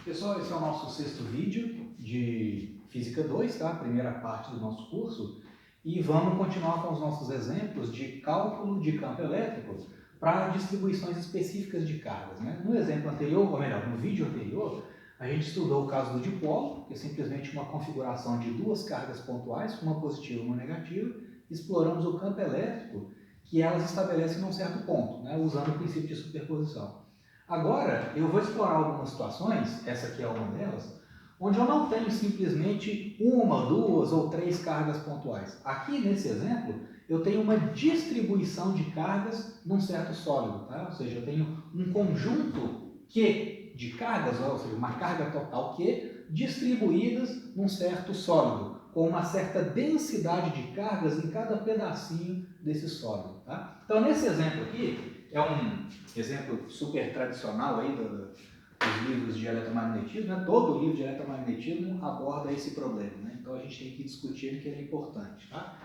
Pessoal, esse é o nosso sexto vídeo de Física 2, tá? A primeira parte do nosso curso. E vamos continuar com os nossos exemplos de cálculo de campo elétrico para distribuições específicas de cargas, né? No exemplo anterior, ou melhor, no vídeo anterior, a gente estudou o caso do dipolo, que é simplesmente uma configuração de duas cargas pontuais, uma positiva e uma negativa. Exploramos o campo elétrico que elas estabelecem num certo ponto, né? Usando o princípio de superposição. Agora, eu vou explorar algumas situações, essa aqui é uma delas, onde eu não tenho simplesmente uma, duas ou três cargas pontuais. Aqui, nesse exemplo, eu tenho uma distribuição de cargas num certo sólido, tá? Ou seja, eu tenho um conjunto Q de cargas, ou seja, uma carga total Q, distribuídas num certo sólido, com uma certa densidade de cargas em cada pedacinho desse sólido, tá? Então, nesse exemplo aqui, é um exemplo super tradicional aí dos livros de eletromagnetismo, né? Todo livro de eletromagnetismo aborda esse problema, né? Então a gente tem que discutir que ele é importante, tá?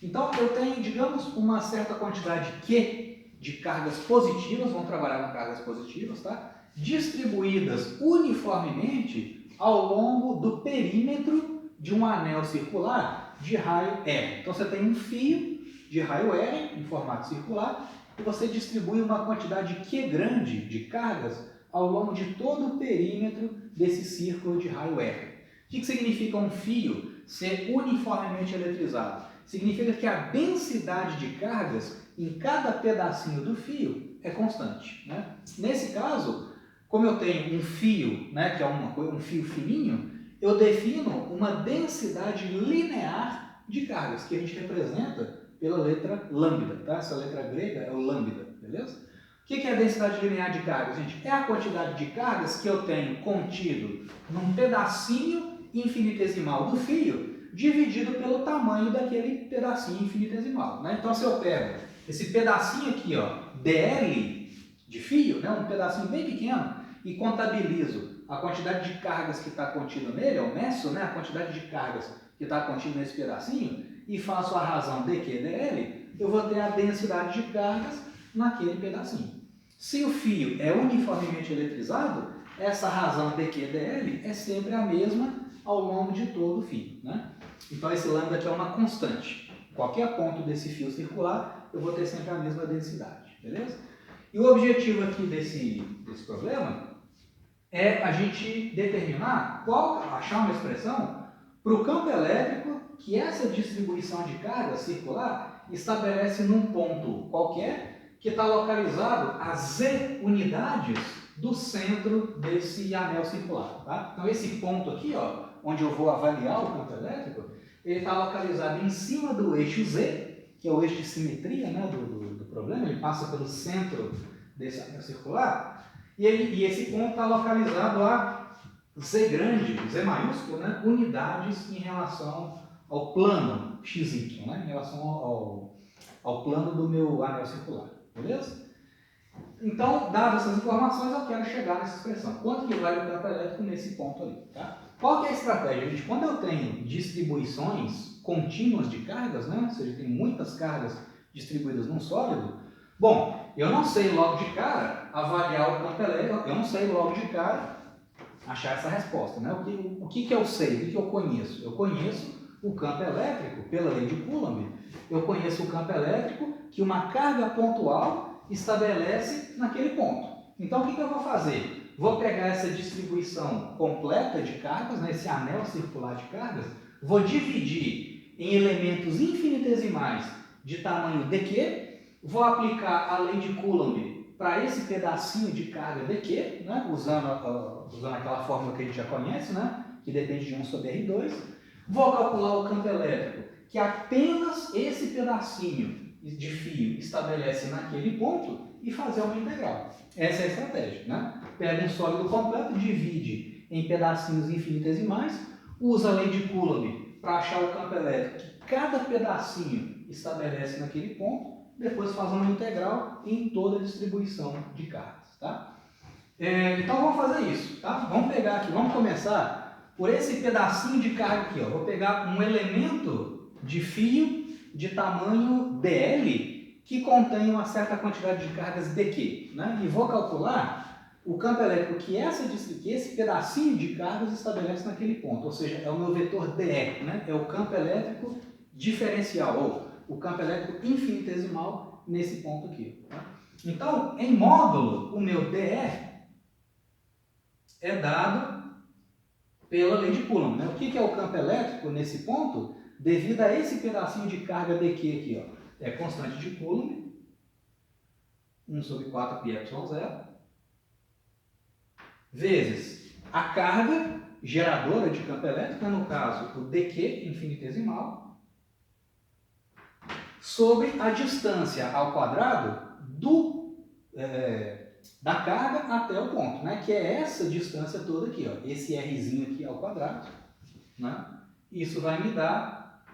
Então eu tenho, digamos, uma certa quantidade Q de cargas positivas, vamos trabalhar com cargas positivas, tá? Distribuídas uniformemente ao longo do perímetro de um anel circular de raio R. Então você tem um fio de raio R em formato circular e você distribui uma quantidade Q grande de cargas ao longo de todo o perímetro desse círculo de raio R. O que significa um fio ser uniformemente eletrizado? Significa que a densidade de cargas em cada pedacinho do fio é constante, né? Nesse caso, como eu tenho um fio, né, que é um fio fininho, eu defino uma densidade linear de cargas, que a gente representa pela letra lambda, tá? Essa letra grega é o lambda, beleza? O que é a densidade linear de cargas, gente? É a quantidade de cargas que eu tenho contido num pedacinho infinitesimal do fio, dividido pelo tamanho daquele pedacinho infinitesimal, né? Então, se eu pego esse pedacinho aqui, ó, dl de fio, né, um pedacinho bem pequeno, e contabilizo a quantidade de cargas que está contida nele, eu meço, né, a quantidade de cargas que está contida nesse pedacinho, e faço a razão dQdl, eu vou ter a densidade de cargas naquele pedacinho. Se o fio é uniformemente eletrizado, essa razão dQdl é sempre a mesma ao longo de todo o fio, né? Então esse lambda aqui é uma constante. Qualquer ponto desse fio circular, eu vou ter sempre a mesma densidade, beleza? E o objetivo aqui desse problema é a gente determinar achar uma expressão para o campo elétrico que essa distribuição de carga circular estabelece num ponto qualquer que está localizado a z unidades do centro desse anel circular, tá? Então esse ponto aqui, ó, onde eu vou avaliar o campo elétrico, ele está localizado em cima do eixo z, que é o eixo de simetria, né, do problema, ele passa pelo centro desse anel circular, e esse ponto está localizado a z grande, z maiúsculo, né, unidades em relação ao plano xy, né, em relação ao plano do meu anel circular, beleza? Então, dadas essas informações, eu quero chegar nessa expressão. Quanto que vale o campo elétrico nesse ponto ali, tá? Qual que é a estratégia, gente? Quando eu tenho distribuições contínuas de cargas, né, ou seja, tem muitas cargas distribuídas num sólido, bom, eu não sei logo de cara avaliar o campo elétrico, eu não sei logo de cara achar essa resposta, né? O que eu sei, o que eu conheço? Eu conheço o campo elétrico pela lei de Coulomb, eu conheço o campo elétrico que uma carga pontual estabelece naquele ponto. Então, o que eu vou fazer? Vou pegar essa distribuição completa de cargas, né, esse anel circular de cargas, vou dividir em elementos infinitesimais de tamanho dq, vou aplicar a lei de Coulomb para esse pedacinho de carga dq, né, usando aquela fórmula que a gente já conhece, né, que depende de 1 sobre R2, vou calcular o campo elétrico que apenas esse pedacinho de fio estabelece naquele ponto e fazer uma integral. Essa é a estratégia, né? Pega um sólido completo, divide em pedacinhos infinitesimais, usa a lei de Coulomb para achar o campo elétrico que cada pedacinho estabelece naquele ponto, depois faz uma integral em toda a distribuição de cargas, tá? Então vamos fazer isso, tá? Vamos pegar aqui, vamos começar por esse pedacinho de carga aqui, ó. Vou pegar um elemento de fio de tamanho dl que contém uma certa quantidade de cargas dq, né? E vou calcular o campo elétrico que esse pedacinho de cargas estabelece naquele ponto, ou seja, é o meu vetor DE, né? É o campo elétrico diferencial, ou o campo elétrico infinitesimal nesse ponto aqui. Tá? Então, em módulo, o meu DE é dado pela lei de Coulomb. Né? O que é o campo elétrico nesse ponto? Devido a esse pedacinho de carga dQ aqui, ó, é constante de Coulomb, 1 sobre 4 πε0, vezes a carga geradora de campo elétrico, no caso o dQ infinitesimal, sobre a distância ao quadrado da carga até o ponto, né? Que é essa distância toda aqui, ó, esse Rzinho aqui ao quadrado. Né? Isso vai me dar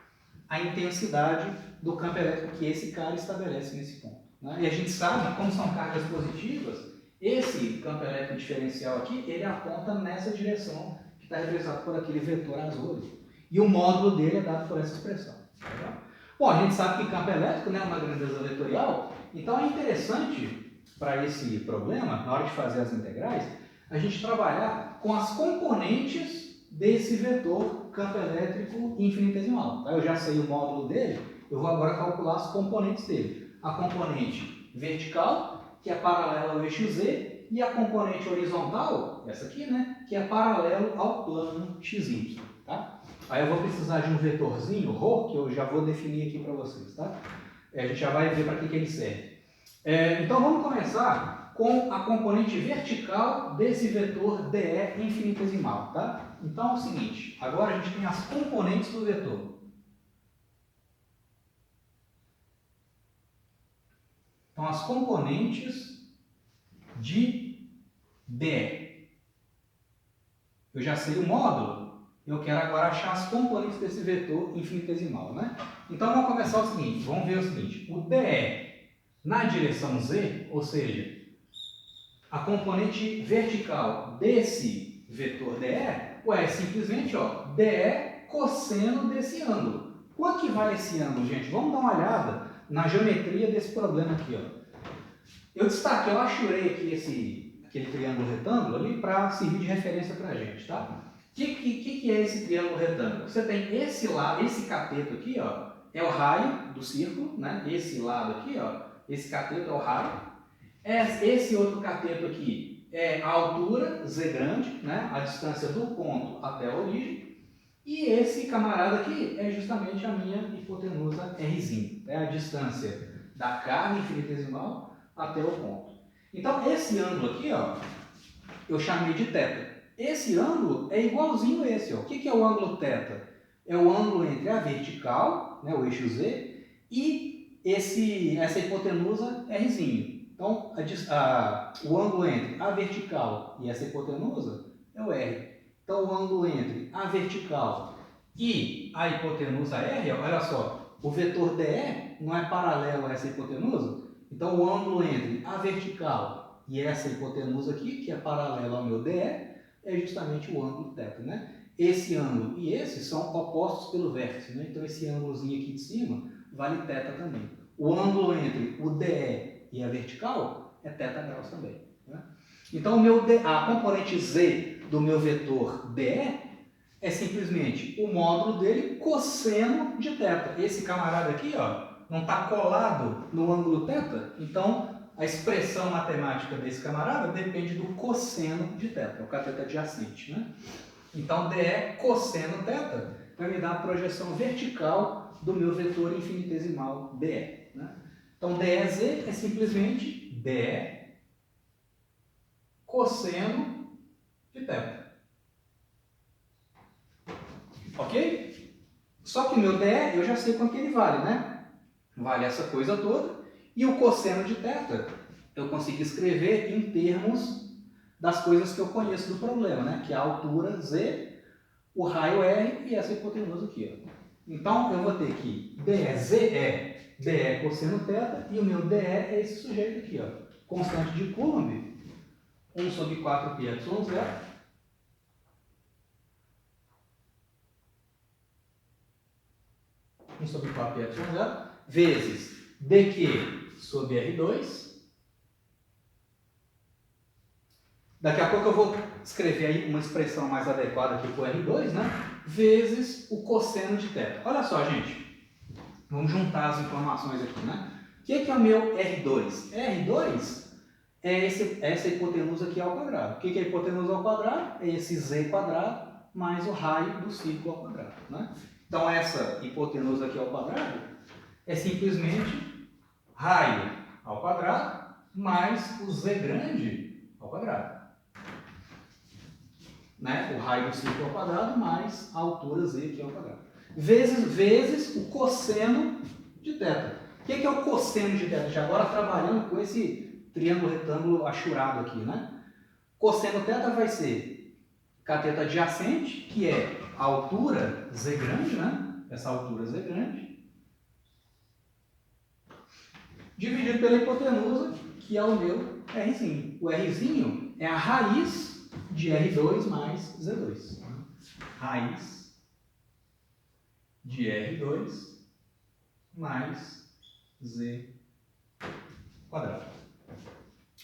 a intensidade do campo elétrico que esse cara estabelece nesse ponto. Né? E a gente sabe, como são cargas positivas, esse campo elétrico diferencial aqui, ele aponta nessa direção que está representado por aquele vetor azul ali. E o módulo dele é dado por essa expressão. Tá? Bom, a gente sabe que campo elétrico, né, é uma grandeza vetorial, então é interessante para esse problema, na hora de fazer as integrais, a gente trabalhar com as componentes desse vetor campo elétrico infinitesimal. Tá? Eu já sei o módulo dele, eu vou agora calcular as componentes dele. A componente vertical, que é paralela ao eixo Z, e a componente horizontal, essa aqui, né, que é paralelo ao plano XY. Tá? Aí eu vou precisar de um vetorzinho, ρ, que eu já vou definir aqui para vocês. Tá? A gente já vai ver para que ele serve. Então vamos começar com a componente vertical desse vetor DE infinitesimal. Tá? Então é o seguinte, agora a gente tem as componentes do vetor. Então as componentes de DE. Eu já sei o módulo, eu quero agora achar as componentes desse vetor infinitesimal. Né? Então vamos começar o seguinte, vamos ver o seguinte, o DE na direção Z, ou seja, a componente vertical desse vetor DE, é simplesmente ó, DE cosseno desse ângulo. Quanto que vale esse ângulo, gente? Vamos dar uma olhada na geometria desse problema aqui. Ó. Eu destaquei, eu achurei aqui aquele triângulo retângulo ali para servir de referência para a gente. Tá? O que é esse triângulo retângulo? Você tem esse lado, esse cateto aqui, ó, é o raio do círculo, né? Esse lado aqui, ó, esse cateto é o raio. Esse outro cateto aqui é a altura, Z grande, né? A distância do ponto até a origem. E esse camarada aqui é justamente a minha hipotenusa Rzinho. É a distância da carga infinitesimal até o ponto. Então, esse ângulo aqui, ó, eu chamei de θ. Esse ângulo é igualzinho a esse. Ó. O que é o ângulo θ? É o ângulo entre a vertical, né, o eixo Z, e essa hipotenusa Rzinho. Então, o ângulo entre a vertical e essa hipotenusa é o R. Então, o ângulo entre a vertical e a hipotenusa R, olha só, o vetor DE não é paralelo a essa hipotenusa? Então, o ângulo entre a vertical e essa hipotenusa aqui, que é paralelo ao meu DE, é justamente o ângulo θ, né? Esse ângulo e esse são opostos pelo vértice, né? Então, esse ângulozinho aqui de cima vale θ também. O ângulo entre o DE e a vertical é θ graus também. Né? Então, a componente Z do meu vetor DE é simplesmente o módulo dele cosseno de θ. Esse camarada aqui, ó, não está colado no ângulo θ, então a expressão matemática desse camarada depende do cosseno de θ, é o cateto adjacente. Né? Então, DE cosseno θ vai me dar a projeção vertical do meu vetor infinitesimal DE. Né? Então, DEZ é simplesmente DE cosseno de θ. Ok? Só que o meu DE, eu já sei quanto que ele vale, né? Vale essa coisa toda. E o cosseno de θ, eu consigo escrever em termos das coisas que eu conheço do problema, né? Que é a altura Z, o raio R e essa hipotenusa aqui. Ó. Então, eu vou ter que DEZ é DE cosseno θ e o meu DE é esse sujeito aqui, ó. Constante de Coulomb, 1 sobre 4 πε0. Sobre 4 πε0 vezes dQ sobre R2 Daqui a pouco eu vou escrever aí uma expressão mais adequada aqui para o R2, né? Vezes o cosseno de θ. Olha só, gente. Vamos juntar as informações aqui, né? O que é o meu R2? R2 é essa hipotenusa aqui ao quadrado. O que é a hipotenusa ao quadrado? É esse z quadrado mais o raio do círculo ao quadrado, né? Então, essa hipotenusa aqui ao quadrado é simplesmente raio ao quadrado mais o z grande ao quadrado. Né? O raio do círculo ao quadrado mais a altura z aqui ao quadrado. Vezes o cosseno de θ. O que é o cosseno de θ? Já agora trabalhando com esse triângulo retângulo achurado aqui, né? Cosseno θ vai ser cateto adjacente, que é a altura z grande, né? Essa altura z grande, dividido pela hipotenusa, que é o meu Rzinho. O Rzinho é a raiz de R2 mais Z2. Raiz de R2 mais Z quadrado.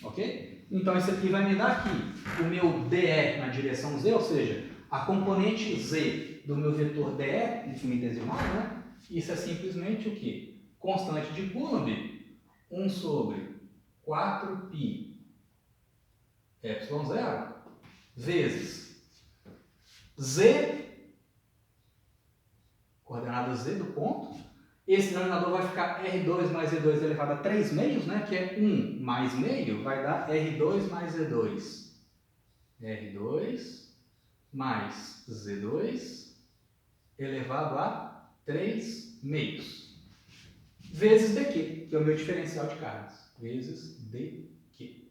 Ok? Então, isso aqui vai me dar aqui o meu DE na direção Z, ou seja, a componente Z do meu vetor DE infinitesimal, né? Isso é simplesmente o quê? Constante de Coulomb, 1 sobre 4π ε0 vezes Z, coordenada Z do ponto. Esse denominador vai ficar R2 mais Z2 elevado a 3 meios, né? Que é 1 mais meio, vai dar R2 mais Z2. R2 mais Z2 elevado a 3 meios. Vezes dq, que é o meu diferencial de cargas. Vezes dq.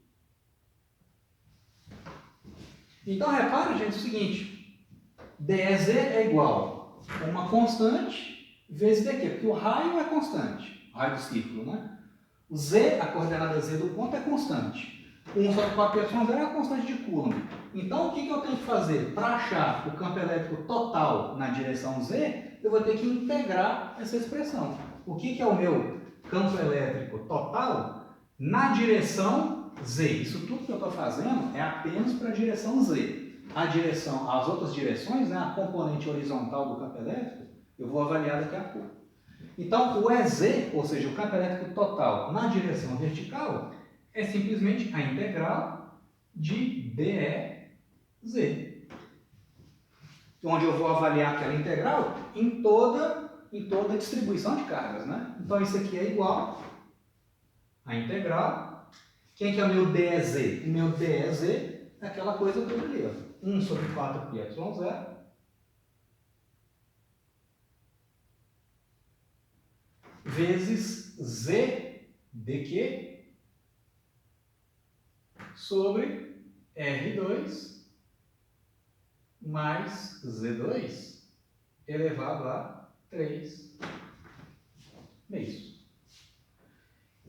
Então, repare, gente, o seguinte. dz é igual a uma constante vezes dq, porque o raio é constante, o raio do círculo, né? O z, a coordenada z do ponto, é constante. 1 sobre 4π0 é a constante de Coulomb. Então, o que eu tenho que fazer? Para achar o campo elétrico total na direção z, eu vou ter que integrar essa expressão. O que é o meu campo elétrico total na direção z? Isso tudo que eu estou fazendo é apenas para a direção z. As outras direções, né, a componente horizontal do campo elétrico, eu vou avaliar daqui a pouco. Então, o EZ, ou seja, o campo elétrico total na direção vertical, é simplesmente a integral de dEz. Onde eu vou avaliar aquela integral em toda a distribuição de cargas, né? Então, isso aqui é igual a integral. Quem que é o meu dEz? O meu dEz é aquela coisa toda ali, ó. 1 sobre 4πε0 vezes z dq sobre R2 mais Z2 elevado a 3 meios.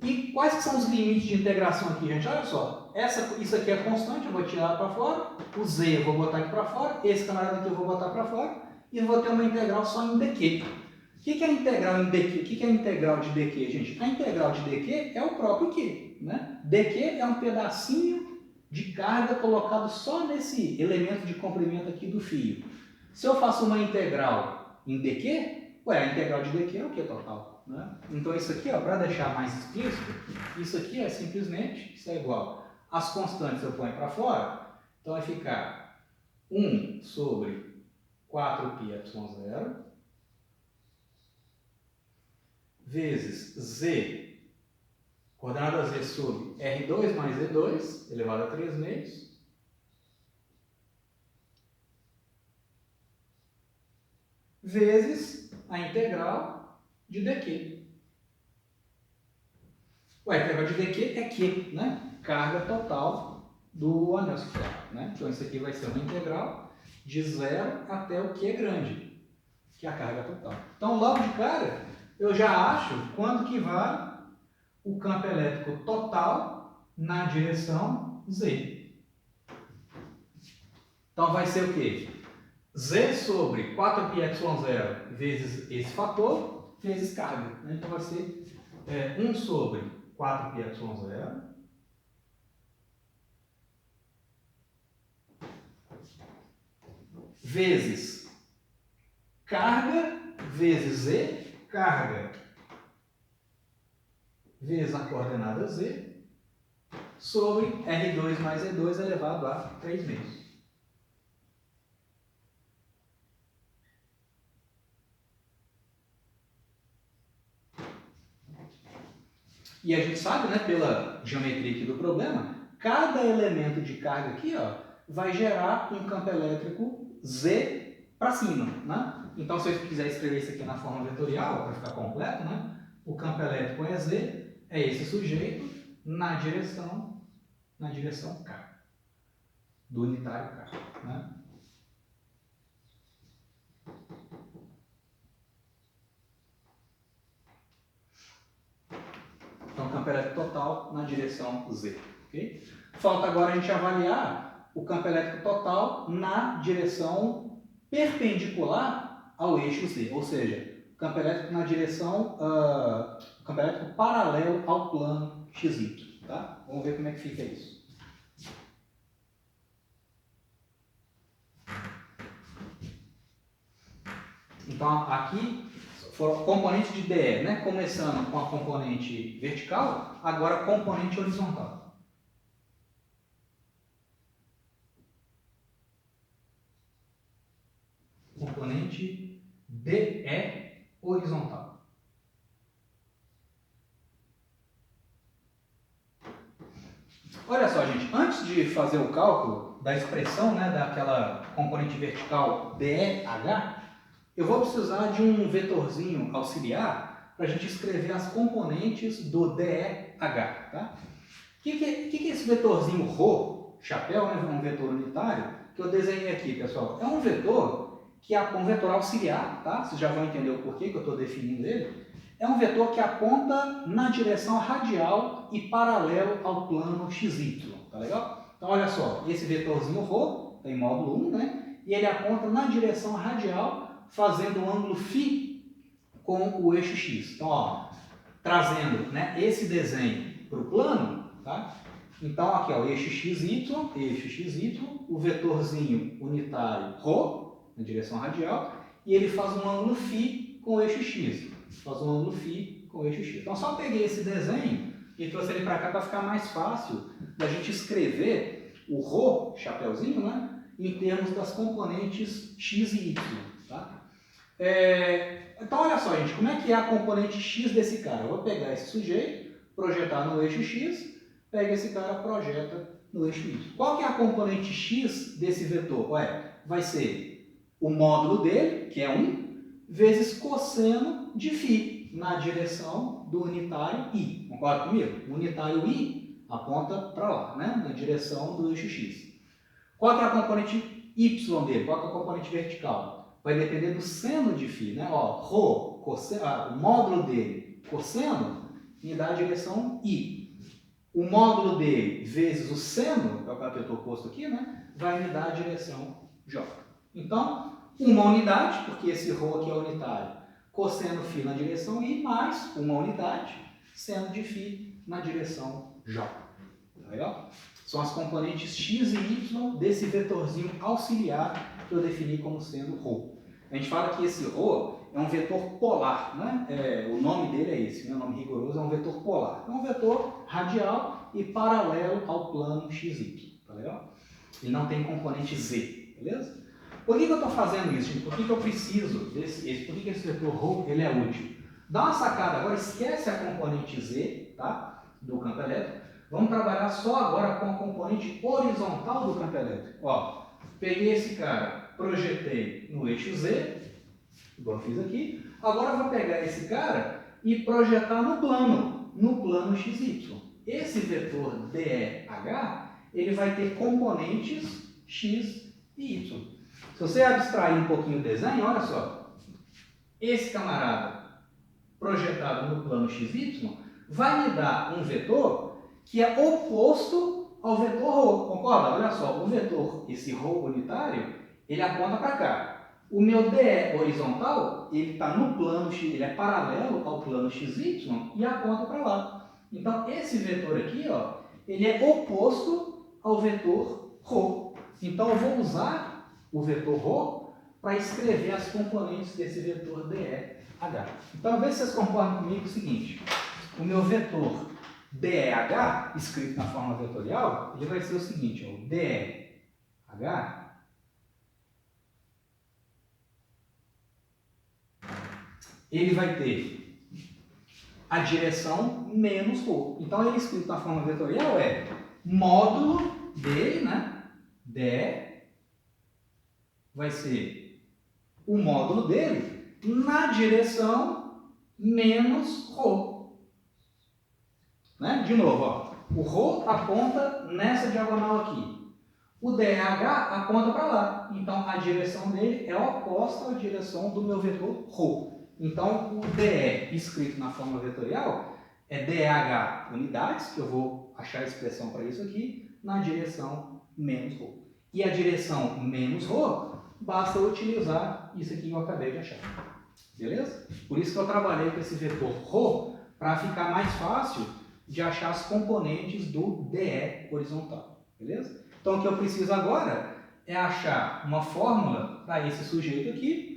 E quais que são os limites de integração aqui, gente? Olha só, isso aqui é constante, eu vou tirar para fora, o z eu vou botar aqui para fora, esse camarada aqui eu vou botar para fora, e eu vou ter uma integral só em dq. O que é a integral em dq? O que é a integral de dq, gente? A integral de dq é o próprio q, né? dq é um pedacinho de carga colocado só nesse elemento de comprimento aqui do fio. Se eu faço uma integral em dq, a integral de dq é o q total, né? Então isso aqui, para deixar mais explícito, isso aqui é simplesmente, isso é igual. As constantes eu ponho para fora, então vai ficar 1 sobre 4πε0 vezes z, coordenada z sobre R2 mais Z2, elevado a 3 meios, vezes a integral de dq. A integral de dq é Q, né? Carga total do anel circular, né? Então, isso aqui vai ser uma integral de 0 até o Q grande, que é a carga total. Então, logo de cara, eu já acho quanto que vale o campo elétrico total na direção Z. Então, vai ser o quê? Z sobre 4πε0 vezes esse fator, vezes carga, né? Então, vai ser 1 sobre 4πε0 vezes carga vezes Z, carga vezes a coordenada Z, sobre R2 mais E2 elevado a 3 meios. E a gente sabe, né, pela geometria aqui do problema, cada elemento de carga aqui, ó, vai gerar um campo elétrico Z para cima, né? Então, se eu quiser escrever isso aqui na forma vetorial, para ficar completo, né? O campo elétrico é Z, é esse sujeito na direção K, do unitário K, né? Então, campo elétrico total na direção Z. Okay? Falta agora a gente avaliar o campo elétrico total na direção perpendicular ao eixo Z, ou seja, o campo elétrico na direção, o campo elétrico paralelo ao plano XY. Tá? Vamos ver como é que fica isso. Então, aqui foram componentes de DE, né? Começando com a componente vertical, agora a componente horizontal. Componente DE horizontal. Olha só, gente, antes de fazer o cálculo da expressão, né, daquela componente vertical DEH, eu vou precisar de um vetorzinho auxiliar para a gente escrever as componentes do DEH. Tá? O que é esse vetorzinho ρ, chapéu, né, um vetor unitário, que eu desenhei aqui, pessoal? É um vetor que é um vetor auxiliar, tá? Vocês já vão entender o porquê que eu estou definindo ele. É um vetor que aponta na direção radial e paralelo ao plano XY, tá legal? Então, olha só, esse vetorzinho ρ, tem módulo 1, né? E ele aponta na direção radial, fazendo um ângulo φ com o eixo x. Então, ó, trazendo, né, esse desenho para o plano, tá? Então, aqui, ó, o eixo xy, o vetorzinho unitário ρ, na direção radial, e ele faz um ângulo φ com o eixo x. Então, só peguei esse desenho e trouxe ele para cá para ficar mais fácil da gente escrever o ρ, chapeuzinho, né, em termos das componentes x e y. Tá? Então, olha só, gente, como é que é a componente x desse cara? Eu vou pegar esse sujeito, projetar no eixo x, pega esse cara, projeta no eixo y. Qual que é a componente x desse vetor? Vai ser o módulo dele, que é 1, vezes cosseno de φ, na direção do unitário i. Concorda comigo? O unitário i aponta para lá, né? Na direção do eixo x. Qual que é a componente y dele? Qual que é a componente vertical? Vai depender do seno de φ, né? Ó, ρ, cosseno, o módulo dele, cosseno, me dá a direção i. O módulo dele vezes o seno, que é o cateto oposto aqui, né? Vai me dar a direção j. Então, uma unidade, porque esse ρ aqui é unitário, cosseno φ na direção i, mais uma unidade, seno de φ na direção j. Tá legal? São as componentes x e y desse vetorzinho auxiliar que eu defini como sendo ρ. A gente fala que esse ρ é um vetor polar, né? O nome dele é esse, né? O nome rigoroso é um vetor polar. É um vetor radial e paralelo ao plano xy, tá legal? Ele não tem componente z, beleza? Por que eu estou fazendo isso, gente? Por que eu preciso desse, por que esse vetor ρ ele é útil? Dá uma sacada agora, esquece a componente z, tá? Do campo elétrico. Vamos trabalhar só agora com a componente horizontal do campo elétrico. Ó, peguei esse cara, projetei no eixo Z, igual eu fiz aqui. Agora eu vou pegar esse cara e projetar no plano XY. Esse vetor DEH, ele vai ter componentes X e Y. Se você abstrair um pouquinho o desenho, olha só. Esse camarada projetado no plano XY vai me dar um vetor que é oposto ao vetor ρ, concorda? Olha só, o vetor, esse ρ unitário, ele aponta para cá. O meu DE horizontal, ele está no plano X, ele é paralelo ao plano XY e aponta para lá. Então, esse vetor aqui, ó, ele é oposto ao vetor ρ. Então, eu vou usar o vetor ρ para escrever as componentes desse vetor DEH. Então, vê se vocês concordam comigo o seguinte: o meu vetor DEH, escrito na forma vetorial, ele vai ser o seguinte, ó, DEH ele vai ter a direção menos ρ. Então, ele escrito na forma vetorial é módulo dele, né? D vai ser o módulo dele na direção menos ρ. Né? De novo, ó, o ρ aponta nessa diagonal aqui. O DH aponta para lá. Então, a direção dele é oposta à direção do meu vetor ρ. Então, o DE escrito na forma vetorial é DH unidades, que eu vou achar a expressão para isso aqui, na direção menos ρ. E a direção menos ρ, basta utilizar isso aqui que eu acabei de achar. Beleza? Por isso que eu trabalhei com esse vetor ρ, para ficar mais fácil de achar as componentes do DE horizontal. Beleza? Então, o que eu preciso agora é achar uma fórmula para esse sujeito aqui,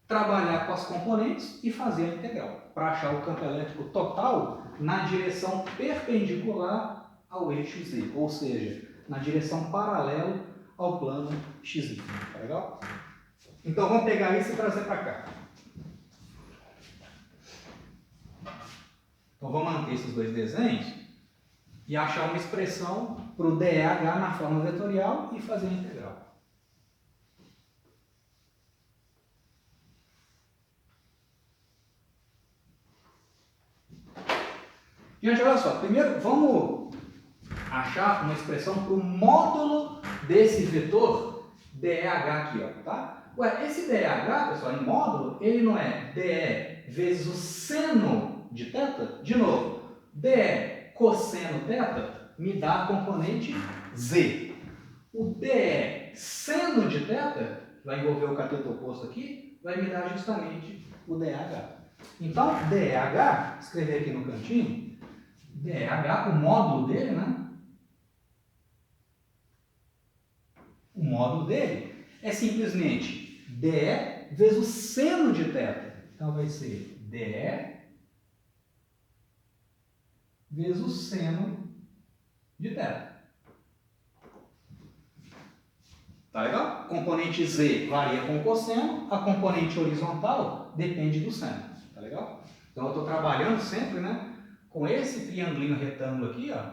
trabalhar com as componentes e fazer a integral, para achar o campo elétrico total na direção perpendicular ao eixo Z, ou seja, na direção paralela ao plano XY. Tá legal? Então, vamos pegar isso e trazer para cá. Então, vou manter esses dois desenhos e achar uma expressão para o DEH na forma vetorial e fazer a integral. Gente, olha só, primeiro vamos achar uma expressão para o módulo desse vetor DEH aqui, ó, tá? Ué, esse DEH, pessoal, em módulo, ele não é DE vezes o seno de θ? De novo, DE cosseno θ me dá a componente Z. O DE seno de θ, vai envolver o cateto oposto aqui, vai me dar justamente o DH. Então, DH, escrever aqui no cantinho, DH, o módulo dele, né? O módulo dele é simplesmente DE vezes o seno de θ. Então, vai ser DE vezes o seno de θ. Tá legal? Componente Z varia com o cosseno, a componente horizontal depende do seno. Tá legal? Então, eu estou trabalhando sempre, né, com esse triangulinho retângulo aqui, ó,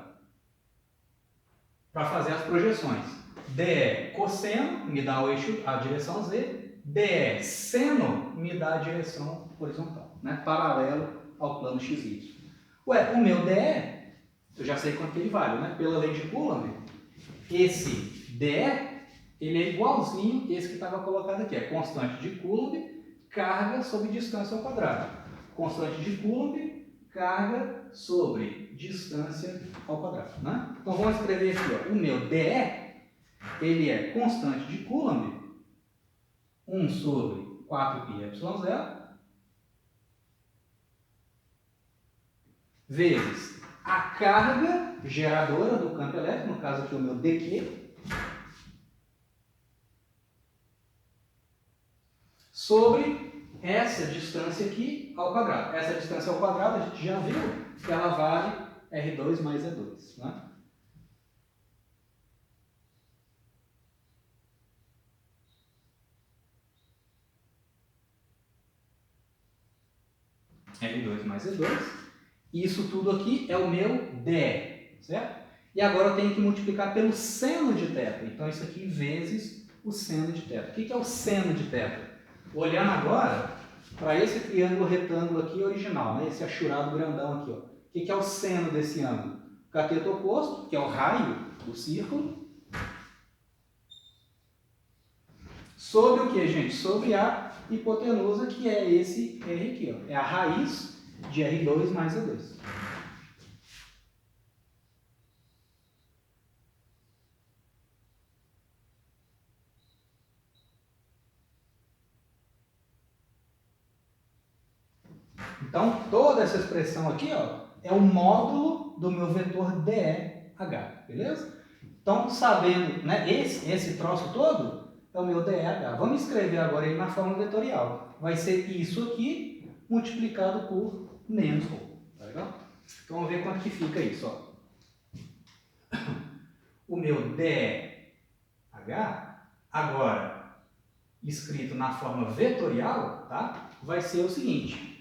para fazer as projeções. DE cosseno me dá o eixo, a direção Z, DE seno me dá a direção horizontal, né, paralelo ao plano XY. Ué, o meu DE, eu já sei quanto que ele vale, né? Pela lei de Coulomb, esse DE, ele é igualzinho esse que estava colocado aqui, é constante de Coulomb, carga sobre distância ao quadrado. Constante de Coulomb, carga sobre distância ao quadrado, né? Então, vamos escrever aqui, ó, o meu DE, ele é constante de Coulomb, 1 sobre 4πε0, vezes a carga geradora do campo elétrico, no caso aqui o meu dQ, sobre essa distância aqui ao quadrado. Essa distância ao quadrado, a gente já viu que ela vale R2 mais E2. Né? R2 mais E2. Isso tudo aqui é o meu DE, certo? E agora eu tenho que multiplicar pelo seno de θ. Então, isso aqui vezes o seno de θ. O que é o seno de θ? Olhando agora para esse triângulo retângulo aqui original, né? Esse achurado grandão aqui. Ó. O que é o seno desse ângulo? Cateto oposto, que é o raio do círculo. Sobre o que, gente? Sobre a hipotenusa, que é esse R aqui. Ó. É a raiz de R2 mais E2. Então, toda essa expressão aqui, ó, é o módulo do meu vetor DEH, beleza? Então, sabendo, né, esse troço todo é o meu DEH. Vamos escrever agora ele na forma vetorial. Vai ser isso aqui multiplicado por menos ρ. Tá legal? Então vamos ver quanto que fica isso. Ó. O meu DEH, agora escrito na forma vetorial, tá? Vai ser o seguinte.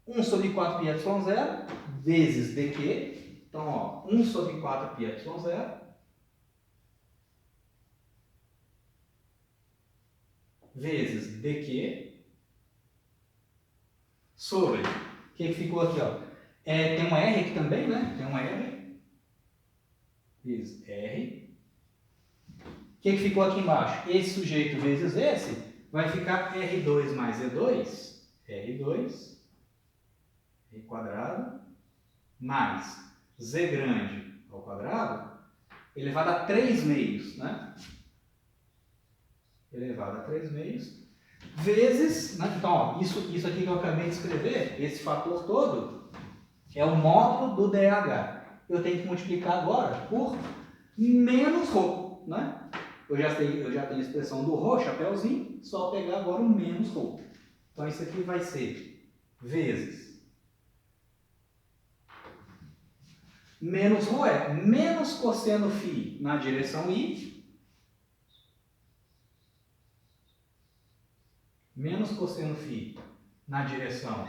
1 sobre 4πy0 vezes dq. Então, ó, 1 sobre 4πy0 vezes dq sobre, o que ficou aqui, ó? Tem um R aqui também, né? Tem um R, vezes R. O que ficou aqui embaixo? Esse sujeito vezes esse, vai ficar R2 mais E2, R2, R quadrado, mais Z grande ao quadrado, elevado a 3 meios, né? Elevado a 3 meios, vezes, né? Então, ó, isso aqui que eu acabei de escrever, esse fator todo, é o módulo do DH. Eu tenho que multiplicar agora por menos ρ, né? Eu já tenho a expressão do ρ, chapéuzinho, só pegar agora o menos ρ. Então, isso aqui vai ser vezes. Menos ρ é menos cosseno φ na direção I, menos cosseno φ na direção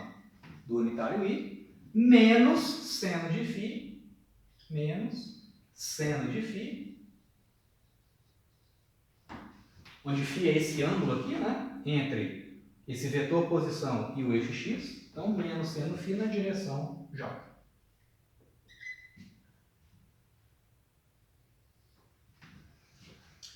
do unitário I, menos seno de φ, menos seno de φ, onde φ é esse ângulo aqui, né, entre esse vetor posição e o eixo x, então menos seno φ na direção J.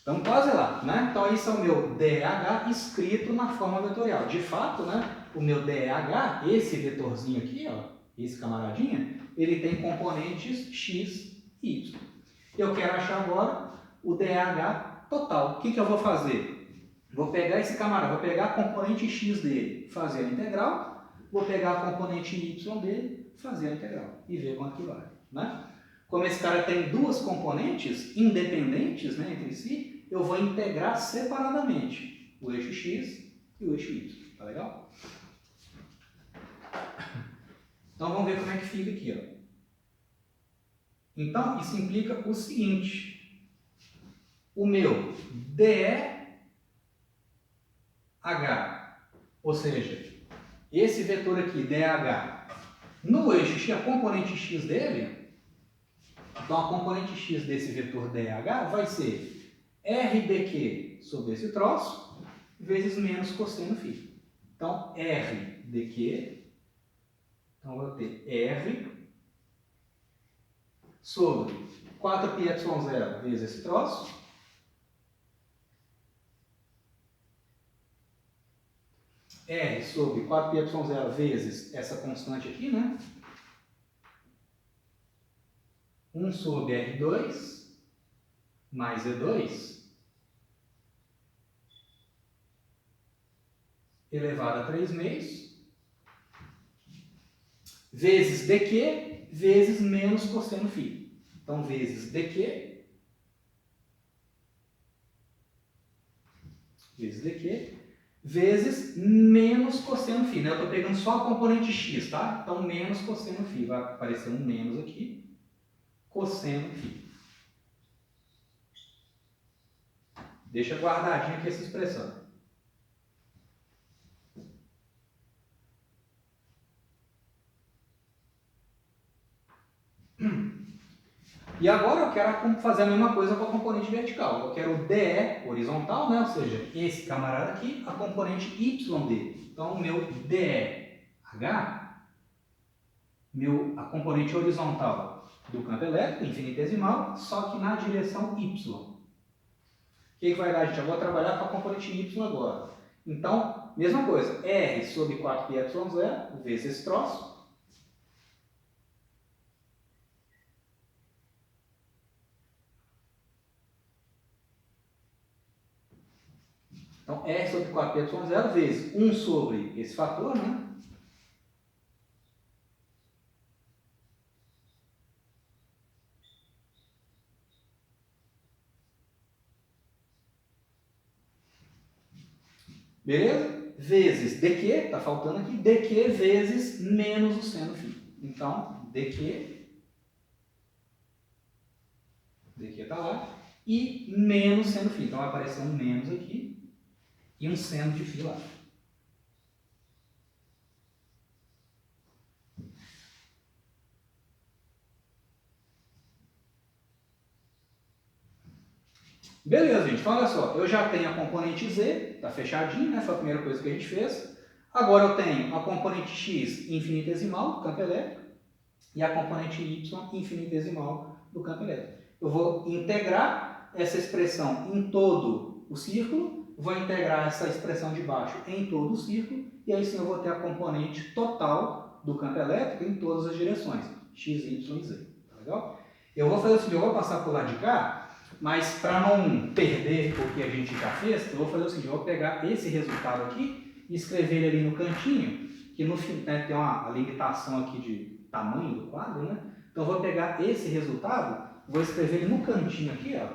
Então, quase lá, né? Então, esse é o meu DH escrito na forma vetorial. De fato, né, o meu DH, esse vetorzinho aqui, ó, esse camaradinha, ele tem componentes x e y. Eu quero achar agora o DH total. O que eu vou fazer? Vou pegar esse camarada, vou pegar a componente x dele, fazer a integral, vou pegar a componente y dele, fazer a integral e ver quanto que vale, né? Como esse cara tem duas componentes independentes, né, entre si, eu vou integrar separadamente o eixo x e o eixo y. Tá legal? Então vamos ver como é que fica aqui, ó. Então isso implica o seguinte: o meu DEH, ou seja, esse vetor aqui, DH, no eixo x, a componente x dele, então a componente x desse vetor DH vai ser R dq sobre esse troço, vezes menos cosseno φ. Então, R dq, então eu vou ter R sobre 4πy0 vezes esse troço, R sobre 4πy0 vezes essa constante aqui, né? 1 sobre R2 mais E2 elevado a 3 meios, vezes dq, vezes menos cosseno φ. Então, vezes dq, vezes menos cosseno φ. Né? Eu estou pegando só a componente x, tá? Então, menos cosseno φ. Vai aparecer um menos aqui, cosseno φ. Deixa guardadinho aqui essa expressão. E agora eu quero fazer a mesma coisa com a componente vertical. Eu quero o DE horizontal, né? Ou seja, esse camarada aqui, a componente y dele. Então, o meu DEH, a componente horizontal do campo elétrico, infinitesimal, só que na direção y. O que vai dar, gente? Eu vou trabalhar com a componente y agora. Então, mesma coisa, R sobre 4πy0 vezes esse troço, então, R sobre 4πy0 vezes 1 sobre esse fator, né? Beleza? Vezes dq, está faltando aqui, dq vezes menos o seno φ. Então, dq está lá, e menos seno φ. Então, vai aparecer um menos aqui e um seno de φ lá. Beleza, gente. Então, olha só. Eu já tenho a componente z, está fechadinho, né? Foi a primeira coisa que a gente fez. Agora eu tenho a componente x infinitesimal do campo elétrico e a componente y infinitesimal do campo elétrico. Eu vou integrar essa expressão em todo o círculo, vou integrar essa expressão de baixo em todo o círculo, e aí sim eu vou ter a componente total do campo elétrico em todas as direções, x, y e z. Tá legal? Eu vou fazer o seguinte, eu vou passar por lá de cá, mas para não perder o que a gente já fez, eu vou fazer o seguinte, eu vou pegar esse resultado aqui e escrever ele ali no cantinho, que no fim, né, tem uma limitação aqui de tamanho do quadro, né? Então eu vou pegar esse resultado, vou escrever ele no cantinho aqui, ó,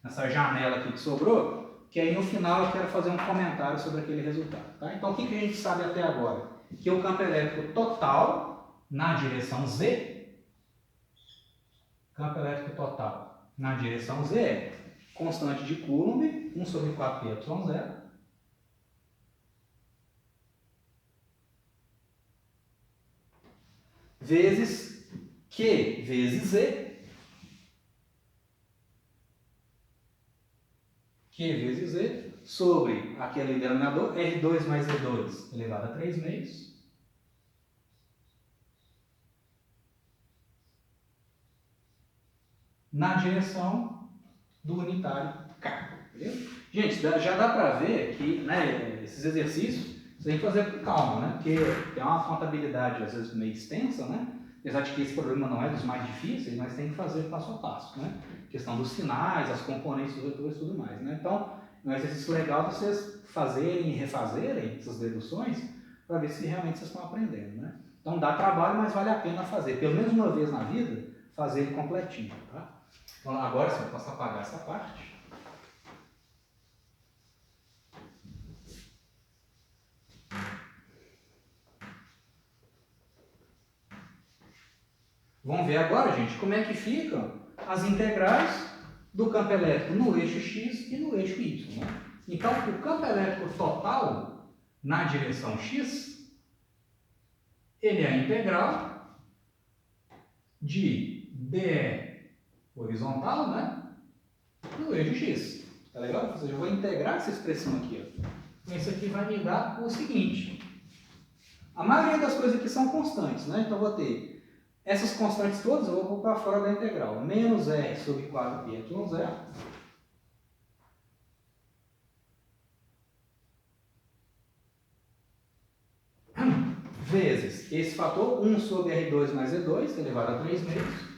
nessa janela aqui que sobrou, que aí no final eu quero fazer um comentário sobre aquele resultado. Tá? Então o que a gente sabe até agora? Que o campo elétrico total na direção Z, campo elétrico total na direção Z é constante de Coulomb, 1 sobre 4πε0, vezes Q vezes Z, Q vezes Z, sobre aquele denominador, R2 mais E2 elevado a 3 meios, na direção do unitário K. Beleza? Gente, já dá para ver que, né, esses exercícios você tem que fazer com calma, né? Porque tem uma contabilidade às vezes meio extensa, né? Apesar de que esse problema não é dos mais difíceis, mas tem que fazer passo a passo, né? A questão dos sinais, as componentes dos vetores e tudo mais, né? Então, é um exercício legal vocês fazerem e refazerem essas deduções para ver se realmente vocês estão aprendendo, né? Então dá trabalho, mas vale a pena fazer. Pelo menos uma vez na vida, fazer ele completinho, tá? Então agora sim, eu posso apagar essa parte. Vamos ver agora, gente, como é que ficam as integrais do campo elétrico no eixo x e no eixo y. Né? Então, o campo elétrico total na direção x, ele é a integral de dE horizontal, né, no eixo x. Tá legal? Ou seja, eu vou integrar essa expressão aqui. Ó. Então, isso aqui vai me dar o seguinte. A maioria das coisas aqui são constantes, né? Então, eu vou ter essas constantes todas, eu vou pôr para fora da integral. Menos R sobre 4πε0 vezes esse fator 1 sobre R2 mais E2 elevado a 3 meios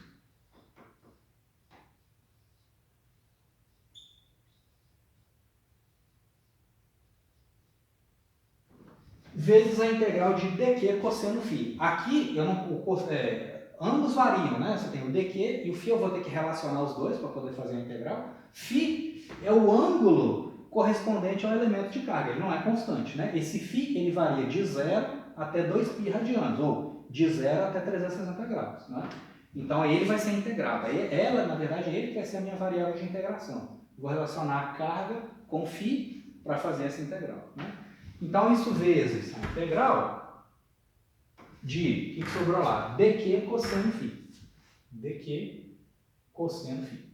vezes a integral de dq cosseno φ. Aqui eu não, ambos variam, né? Você tem o dq e o φ eu vou ter que relacionar os dois para poder fazer a integral. Φ é o ângulo correspondente ao elemento de carga, ele não é constante, né? Esse φ ele varia de 0 até 2π radianos, ou de 0 até 360 graus, né? Então aí ele vai ser integrado. Ela, na verdade, ele que vai ser a minha variável de integração. Vou relacionar a carga com φ para fazer essa integral, né? Então, isso vezes a integral de, o que sobrou lá? dq cosseno φ. dq cosseno φ.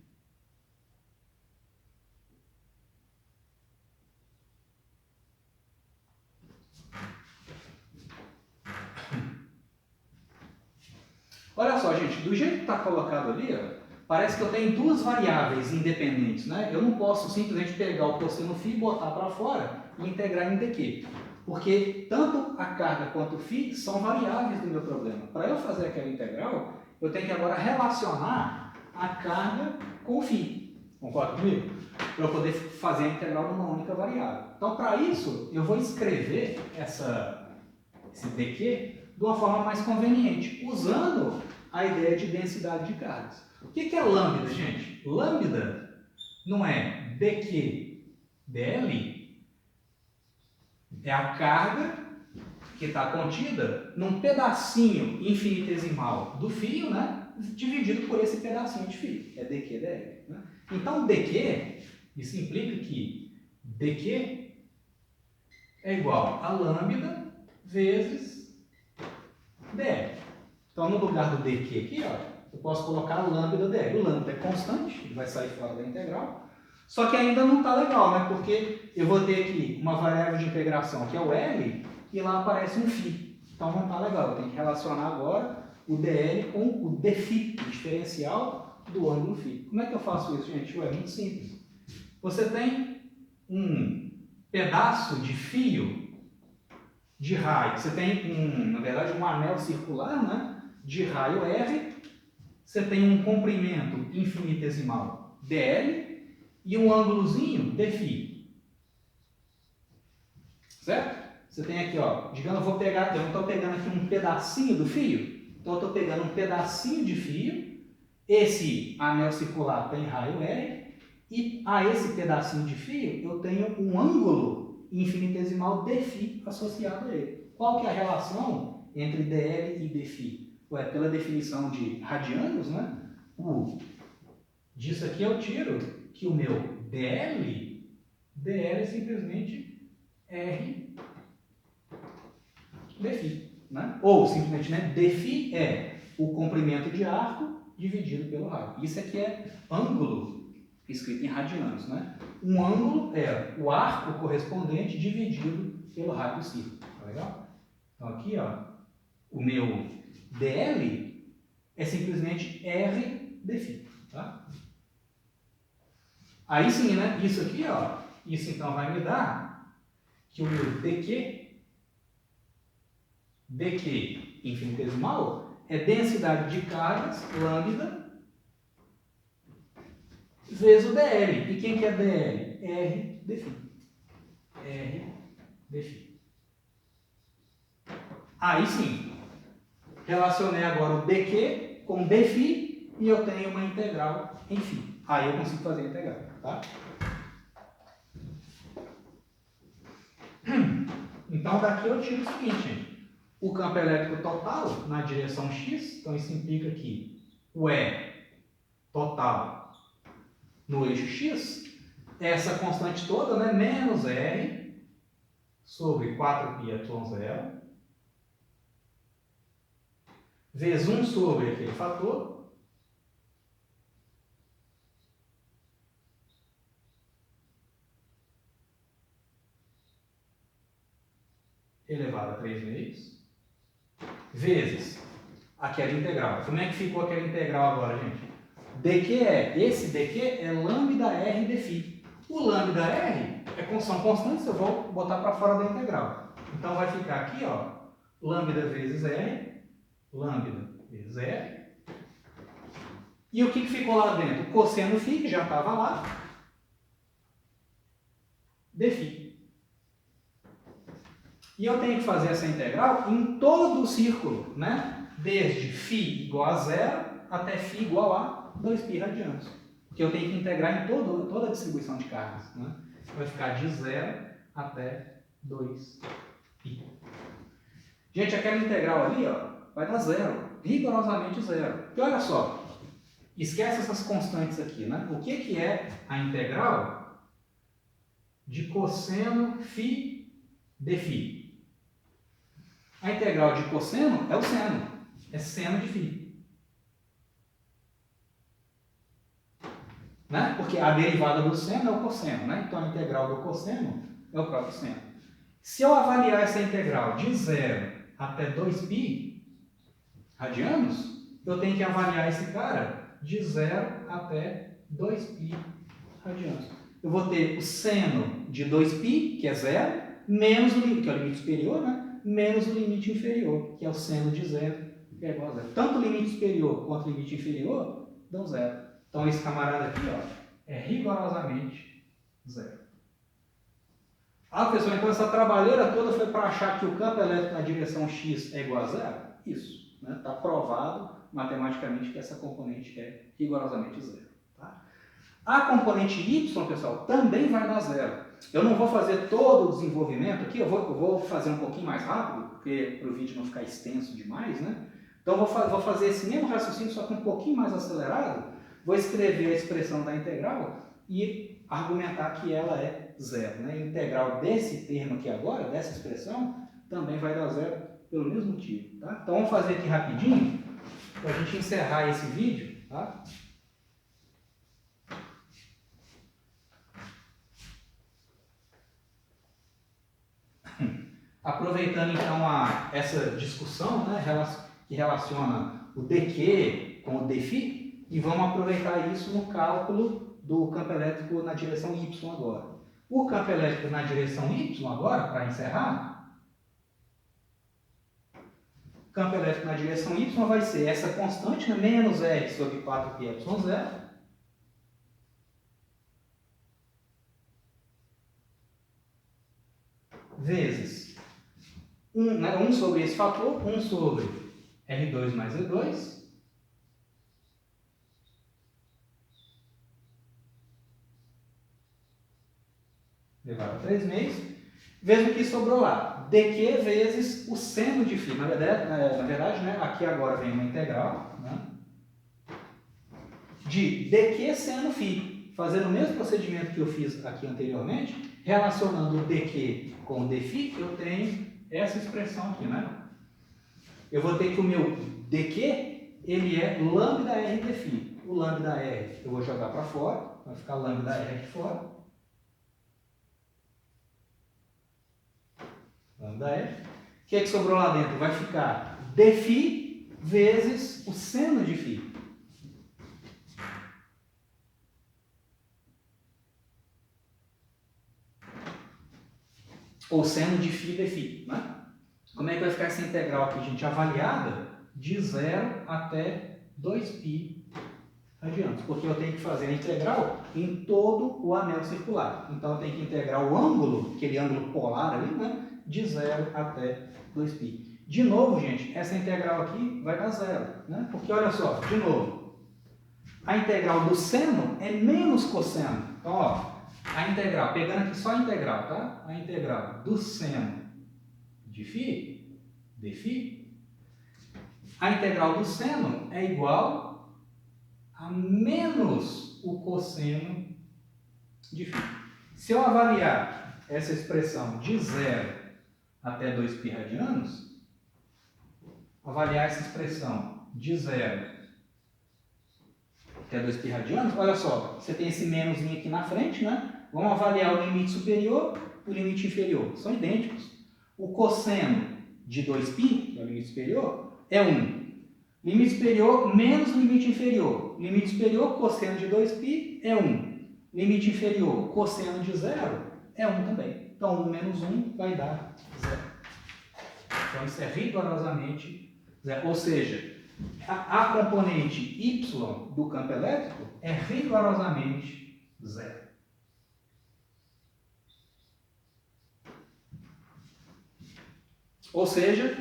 Olha só, gente, do jeito que está colocado ali, ó, parece que eu tenho duas variáveis independentes, né? Eu não posso simplesmente pegar o cosseno φ e botar para fora e integrar em dq. Porque tanto a carga quanto o φ são variáveis do meu problema. Para eu fazer aquela integral, eu tenho que agora relacionar a carga com o φ. Concorda comigo? Para eu poder fazer a integral de uma única variável. Então, para isso, eu vou escrever esse dq de uma forma mais conveniente, usando a ideia de densidade de cargas. O que é lambda, gente? Lambda não é dq dl é a carga que está contida num pedacinho infinitesimal do fio, né? Dividido por esse pedacinho de fio. É dq dl. Né? Então, dq, isso implica que dq é igual a lambda vezes dl. Então, no lugar do dq aqui, ó, eu posso colocar a lambda dl. O lambda é constante, ele vai sair fora da integral. Só que ainda não está legal, né? Porque eu vou ter aqui uma variável de integração, que é o L, e lá aparece um φ. Então não está legal. Eu tenho que relacionar agora o dl com o dφ, o diferencial do ângulo φ. Como é que eu faço isso, gente? É muito simples. Você tem um pedaço de fio de raio. Você tem, na verdade, um anel circular, né? De raio R. Você tem um comprimento infinitesimal dl e um ângulozinho dφ. Certo? Você tem aqui, ó, digamos, eu não estou pegando aqui um pedacinho do fio, então eu estou pegando um pedacinho de fio, esse anel circular tem raio R, e a esse pedacinho de fio eu tenho um ângulo infinitesimal dφ associado a ele. Qual que é a relação entre dl e dφ? Ué, pela definição de radianos, né? Disso aqui eu tiro que o meu dl é simplesmente R dφ, né? Ou simplesmente, né, dφ é o comprimento de arco dividido pelo raio. Isso aqui é ângulo escrito em radianos, né? Um ângulo é o arco correspondente dividido pelo raio do círculo. Tá legal? Então aqui, ó, o meu dl é simplesmente R dφ, tá? Aí sim, né? Isso aqui, ó, isso então vai me dar que o meu dq infinitesimal é densidade de cargas, lambda, vezes o dl. E quem que é dl? R dφ. R dφ. Aí sim, relacionei agora o dq com dφ e eu tenho uma integral em φ. Aí eu consigo fazer a integral, tá? Então daqui eu tiro o seguinte, gente. O campo elétrico total na direção x, então isso implica que o E total no eixo x, essa constante toda, né, menos R sobre 4πε0, vezes 1 sobre aquele fator, elevado a 3 meios, vezes aquela integral. Como é que ficou aquela integral agora, gente? Esse dq é lambda R dφ. O lambda R são constantes, eu vou botar para fora da integral. Então vai ficar aqui, ó, lambda vezes R, lambda vezes R. E o que ficou lá dentro? O cosseno φ, que já estava lá, dφ. E eu tenho que fazer essa integral em todo o círculo, né? Desde φ igual a 0 até φ igual a 2π radianos. Porque eu tenho que integrar em toda a distribuição de cargas, né? Vai ficar de 0 até 2π. Gente, aquela integral ali, ó, vai dar 0, rigorosamente 0. E olha só, esquece essas constantes aqui, né? O que é a integral de cosseno φ dφ? A integral de cosseno é o seno, é seno de φ. Né? Porque a derivada do seno é o cosseno, né? Então a integral do cosseno é o próprio seno. Se eu avaliar essa integral de 0 até 2π radianos, eu tenho que avaliar esse cara de 0 até 2π radianos. Eu vou ter o seno de 2π, que é 0, menos o limite, que é o limite superior, né? Menos o limite inferior, que é o seno de 0, que é igual a 0. Tanto o limite superior quanto o limite inferior dão 0. Então esse camarada aqui, ó, é rigorosamente 0. Ah, pessoal, então essa trabalheira toda foi para achar que o campo elétrico na direção x é igual a 0? Isso. Está, né? Provado matematicamente que essa componente é rigorosamente 0. Tá? A componente y, pessoal, também vai dar 0. eu não vou fazer todo o desenvolvimento aqui, eu vou fazer um pouquinho mais rápido, porque para o vídeo não ficar extenso demais, né? Então eu vou fazer esse mesmo raciocínio, só que um pouquinho mais acelerado. Vou escrever a expressão da integral e argumentar que ela é zero, né? A integral desse termo aqui agora, dessa expressão, também vai dar zero pelo mesmo motivo, tá? Então vamos fazer aqui rapidinho, para a gente encerrar esse vídeo, tá? Aproveitando então essa discussão, né, que relaciona o dq com o dφ, e vamos aproveitar isso no cálculo do campo elétrico na direção y agora. O campo elétrico na direção y agora, para encerrar, o campo elétrico na direção y vai ser essa constante, né, menos r sobre 4πε0, vezes 1 sobre esse fator, 1 sobre R2 mais E2, elevado a 3 meios, vezes o que sobrou lá, dq vezes o seno de φ. Na verdade, né, aqui agora vem uma integral, né, de dq seno φ, fazendo o mesmo procedimento que eu fiz aqui anteriormente, relacionando o dq com o dφ, eu tenho essa expressão aqui, né? Eu vou ter que o meu dq, ele é lambda r dφ. O lambda r eu vou jogar para fora, vai ficar lambda r aqui fora. Lambda r. O que é que sobrou lá dentro? Vai ficar dφ vezes o seno de φ. Ou seno de φ dφ, né? Como é que vai ficar essa integral aqui, gente? Avaliada de 0 até 2π radianos, porque eu tenho que fazer a integral em todo o anel circular. Então eu tenho que integrar o ângulo, aquele ângulo polar ali, né? De 0 até 2π. De novo, gente, essa integral aqui vai dar zero, né? Porque olha só, de novo, a integral do seno é menos cosseno. Então, ó, a integral, pegando aqui só a integral, tá? A integral do seno de φ, dφ, a integral do seno é igual a menos o cosseno de φ. Se eu avaliar essa expressão de 0 até 2π radianos, avaliar essa expressão de 0 até 2π radianos, olha só, você tem esse menoszinho aqui na frente, né? Vamos avaliar o limite superior e o limite inferior. São idênticos. O cosseno de 2π, que é o limite superior, é 1. Limite superior menos limite inferior. Limite superior, cosseno de 2π, é 1. Limite inferior, cosseno de 0, é 1 também. Então, 1 menos 1 vai dar 0. Então, isso é rigorosamente 0. Ou seja, a componente y do campo elétrico é rigorosamente 0. Ou seja,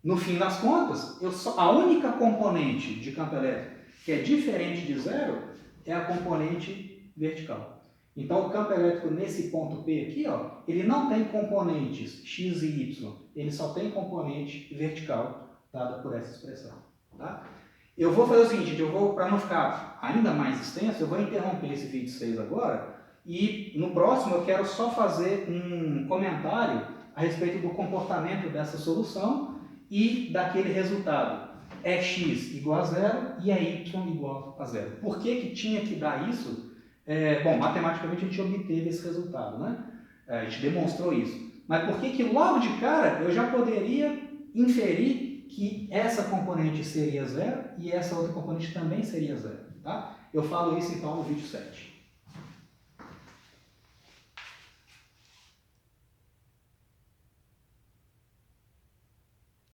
no fim das contas, a única componente de campo elétrico que é diferente de 0 é a componente vertical. Então, o campo elétrico nesse ponto P aqui, ó, ele não tem componentes x e y, ele só tem componente vertical, dada por essa expressão. Tá? Eu vou fazer o seguinte, para não ficar ainda mais extenso, eu vou interromper esse vídeo 6 agora, e no próximo eu quero só fazer um comentário a respeito do comportamento dessa solução e daquele resultado. É x igual a 0 e é y igual a 0. Por que tinha que dar isso? Bom, matematicamente a gente obteve esse resultado, né? A gente demonstrou isso. Mas por que logo de cara eu já poderia inferir que essa componente seria 0 e essa outra componente também seria 0? Tá? Eu falo isso então no vídeo 7.